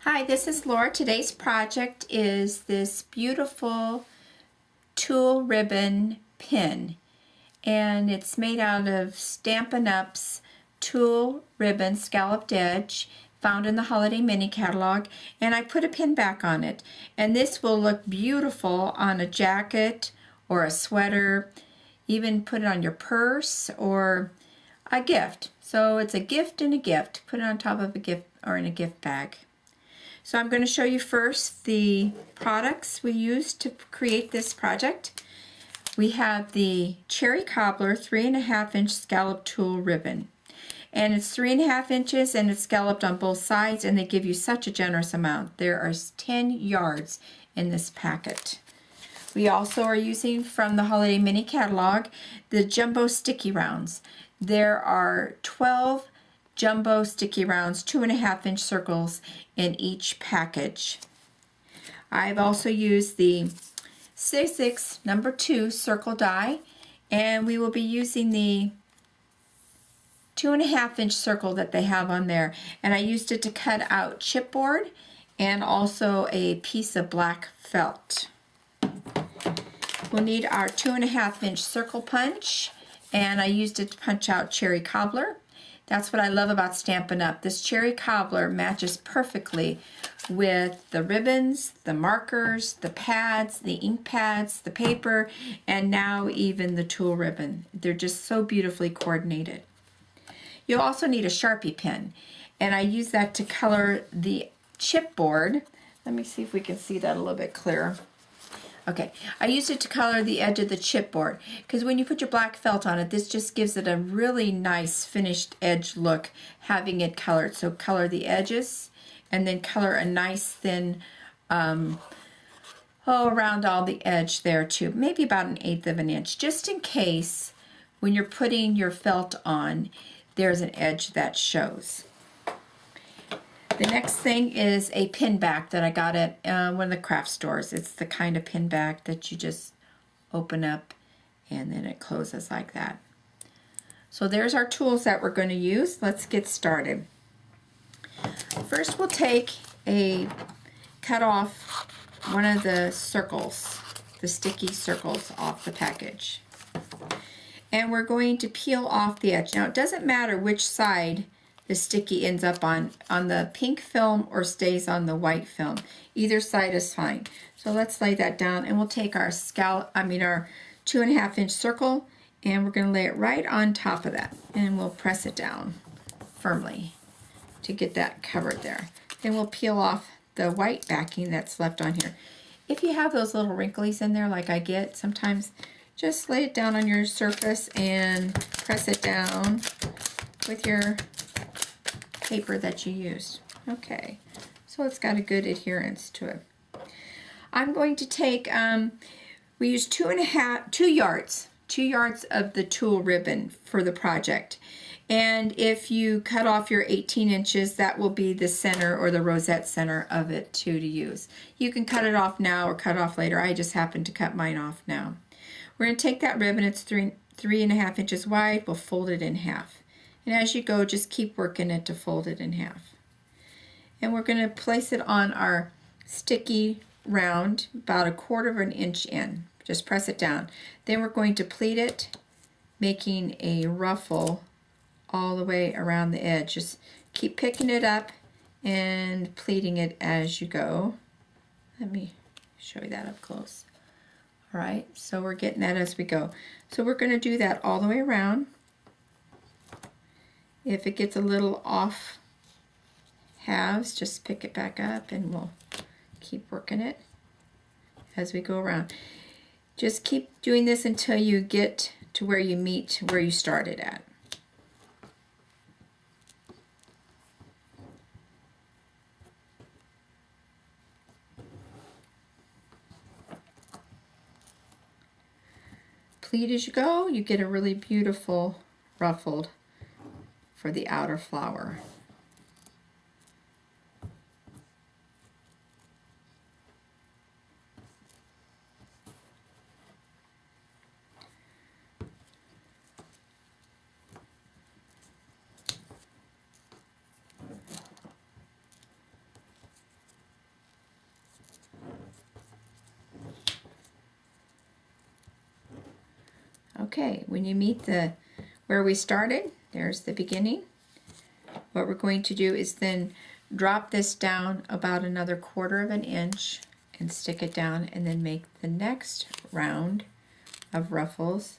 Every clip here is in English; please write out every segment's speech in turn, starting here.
Hi, this is Laura. Today's project is this beautiful Tulle Ribbon pin, and it's made out of Stampin' Up's Tulle Ribbon Scalloped Edge, found in the Holiday Mini Catalog, and I put a pin back on it. And this will look beautiful on a jacket or a sweater, even put it on your purse or a gift. So it's a gift and a gift. Put it on top of a gift or in a gift bag. So I'm going to show you first the products we used to create this project. We have the Cherry Cobbler 3.5 inch scalloped tulle ribbon. And it's 3.5 inches and it's scalloped on both sides, and they give you such a generous amount. There are 10 yards in this packet. We also are using from the Holiday Mini Catalog the Jumbo Sticky Rounds. There are 12 jumbo sticky rounds, 2.5 inch circles in each package. I've also used the 6x number 2 circle die, and we will be using the 2.5 inch circle that they have on there, and I used it to cut out chipboard and also a piece of black felt. We'll need our 2.5 inch circle punch, and I used it to punch out Cherry Cobbler. That's what I love about Stampin' Up. This Cherry Cobbler matches perfectly with the ribbons, the markers, the pads, the ink pads, the paper, and now even the tulle ribbon. They're just so beautifully coordinated. You'll also need a Sharpie pen, and I use that to color the chipboard. Let me see if we can see that a little bit clearer. Okay, I used it to color the edge of the chipboard, because when you put your black felt on it, this just gives it a really nice finished edge look, having it colored. So color the edges, and then color a nice thin, around all the edge there too, maybe about 1/8 of an inch, just in case when you're putting your felt on, there's an edge that shows. The next thing is a pin back that I got at one of the craft stores. It's the kind of pin back that you just open up and then it closes like that. So there's our tools that we're going to use. Let's get started. First we'll cut off one of the circles, the sticky circles off the package. And we're going to peel off the edge. Now it doesn't matter which side the sticky ends up on the pink film or stays on the white film. Either side is fine. So let's lay that down, and we'll take our our 2.5 inch circle, and we're going to lay it right on top of that, and we'll press it down firmly to get that covered there. Then we'll peel off the white backing that's left on here. If you have those little wrinklies in there like I get sometimes, just lay it down on your surface and press it down with your paper that you used. Okay, so it's got a good adherence to it. I'm going to take, we used 2 yards of the tulle ribbon for the project. And if you cut off your 18 inches, that will be the center or the rosette center of it too to use. You can cut it off now or cut off later. I just happened to cut mine off now. We're going to take that ribbon, it's 3.5 inches wide, we'll fold it in half. And as you go, just keep working it to fold it in half. And we're going to place it on our sticky round about 1/4 of an inch in. Just press it down. Then we're going to pleat it, making a ruffle all the way around the edge. Just keep picking it up and pleating it as you go. Let me show you that up close. All right, so we're getting that as we go. So we're going to do that all the way around. If it gets a little off halves, just pick it back up and we'll keep working it as we go around. Just keep doing this until you get to where you meet where you started at. Pleat as you go, you get a really beautiful ruffled for the outer flower. Okay, when you meet where we started, there's the beginning. What we're going to do is then drop this down about another 1/4 of an inch and stick it down, and then make the next round of ruffles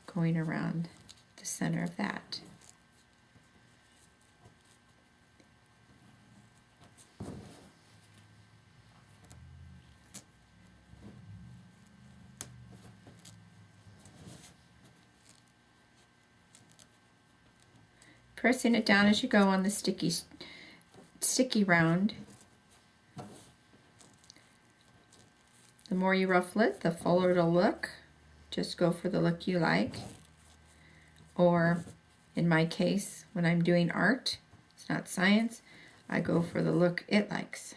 going around the center of that. Pressing it down as you go on the sticky round. The more you ruffle it, the fuller it'll look. Just go for the look you like. Or in my case, when I'm doing art, it's not science, I go for the look it likes.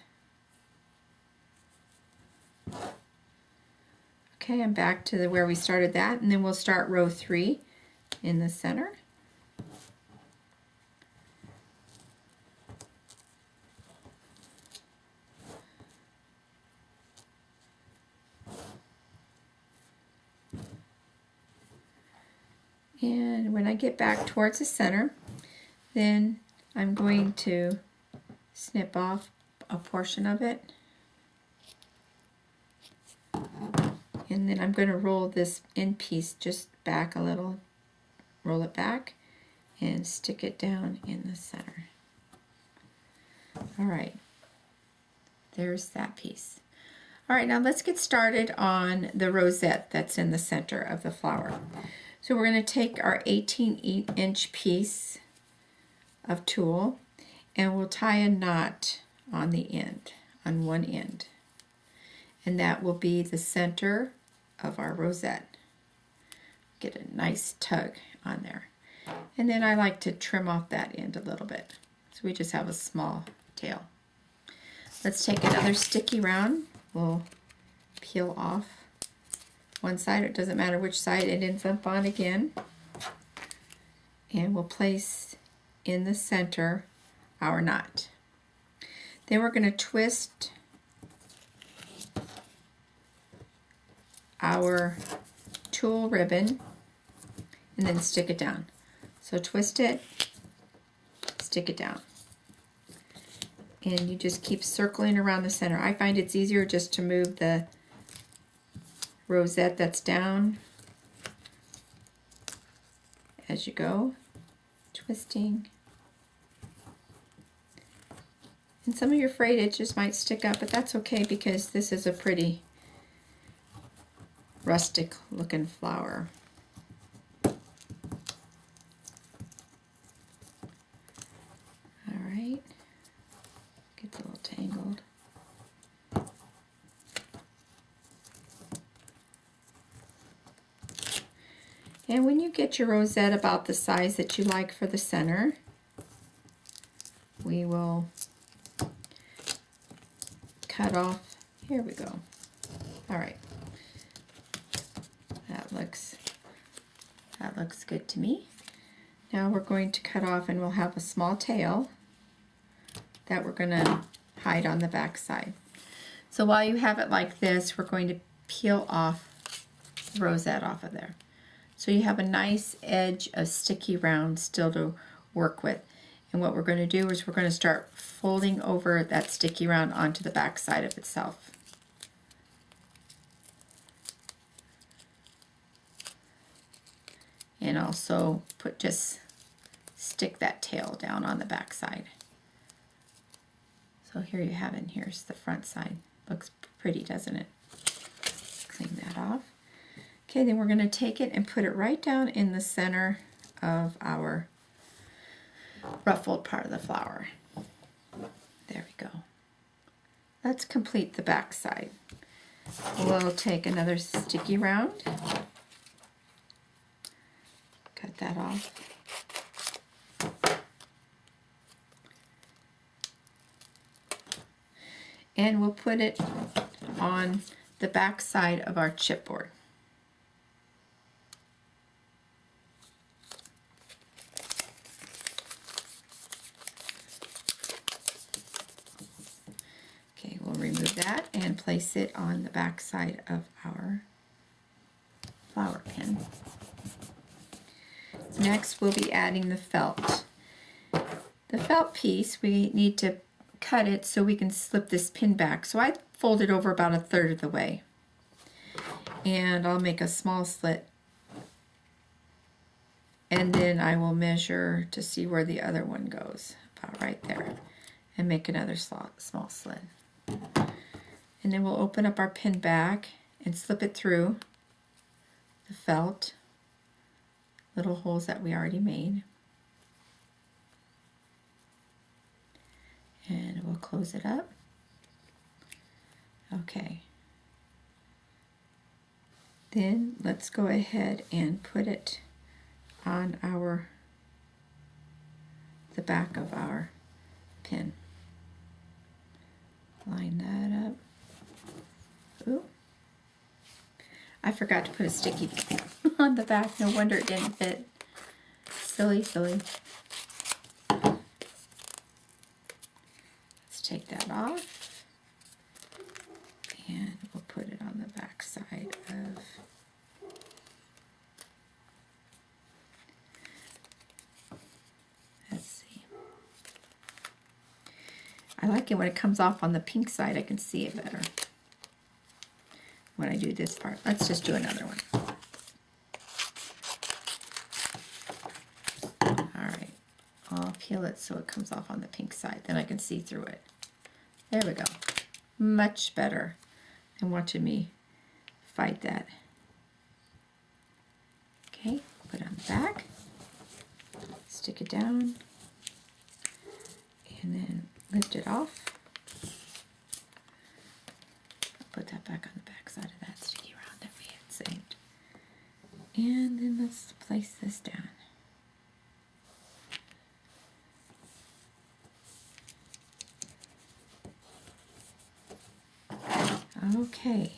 Okay, I'm back to where we started that, and then we'll start row 3 in the center. And when I get back towards the center, then I'm going to snip off a portion of it. And then I'm going to roll this end piece just back a little, roll it back, and stick it down in the center. All right, there's that piece. All right, now let's get started on the rosette that's in the center of the flower. So we're going to take our 18-inch piece of tulle, and we'll tie a knot on the end, on one end. And that will be the center of our rosette. Get a nice tug on there. And then I like to trim off that end a little bit, so we just have a small tail. Let's take another sticky round. We'll peel off one side. It doesn't matter which side it ends up on again. And we'll place in the center our knot. Then we're going to twist our tulle ribbon and then stick it down. So twist it, stick it down. And you just keep circling around the center. I find it's easier just to move the rosette that's down as you go, twisting. And some of your frayed it just might stick up, but that's okay because this is a pretty rustic looking flower. All right, gets a little tangled. And when you get your rosette about the size that you like for the center, we will cut off. Here we go. All right. That looks good to me. Now we're going to cut off, and we'll have a small tail that we're going to hide on the back side. So while you have it like this, we're going to peel off the rosette off of there. So you have a nice edge of sticky round still to work with. And what we're going to do is we're going to start folding over that sticky round onto the back side of itself. And also just stick that tail down on the back side. So here you have it, and here's the front side. Looks pretty, doesn't it? Clean that off. Okay, then we're going to take it and put it right down in the center of our ruffled part of the flower. There we go. Let's complete the back side. We'll take another sticky round. Cut that off. And we'll put it on the back side of our chipboard. Okay, we'll remove that and place it on the back side of our flower pin. Next, we'll be adding the felt. The felt piece, we need to cut it so we can slip this pin back. So I fold it over about 1/3 of the way. And I'll make a small slit. And then I will measure to see where the other one goes, about right there. And make another small slit. And then we'll open up our pin back and slip it through the felt, little holes that we already made. And we'll close it up. Okay. Then let's go ahead and put it on the back of our pin. Line that up. Ooh. I forgot to put a sticky on the back. No wonder it didn't fit. Silly, silly. Let's take that off. And we'll put it on the back side of I like it when it comes off on the pink side. I can see it better when I do this part. Let's just do another one. All right, I'll peel it so it comes off on the pink side. Then I can see through it. There we go. Much better than watching me fight that. Okay, put it on the back. Stick it down. And then lift it off. Put that back on the back side of that sticky round that we had saved. And then let's place this down. Okay,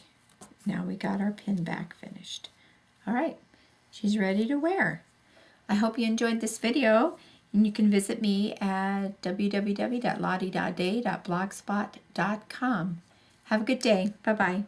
now we got our pin back finished. All right, she's ready to wear. I hope you enjoyed this video. And you can visit me at www.lottiedaday.blogspot.com. Have a good day. Bye-bye.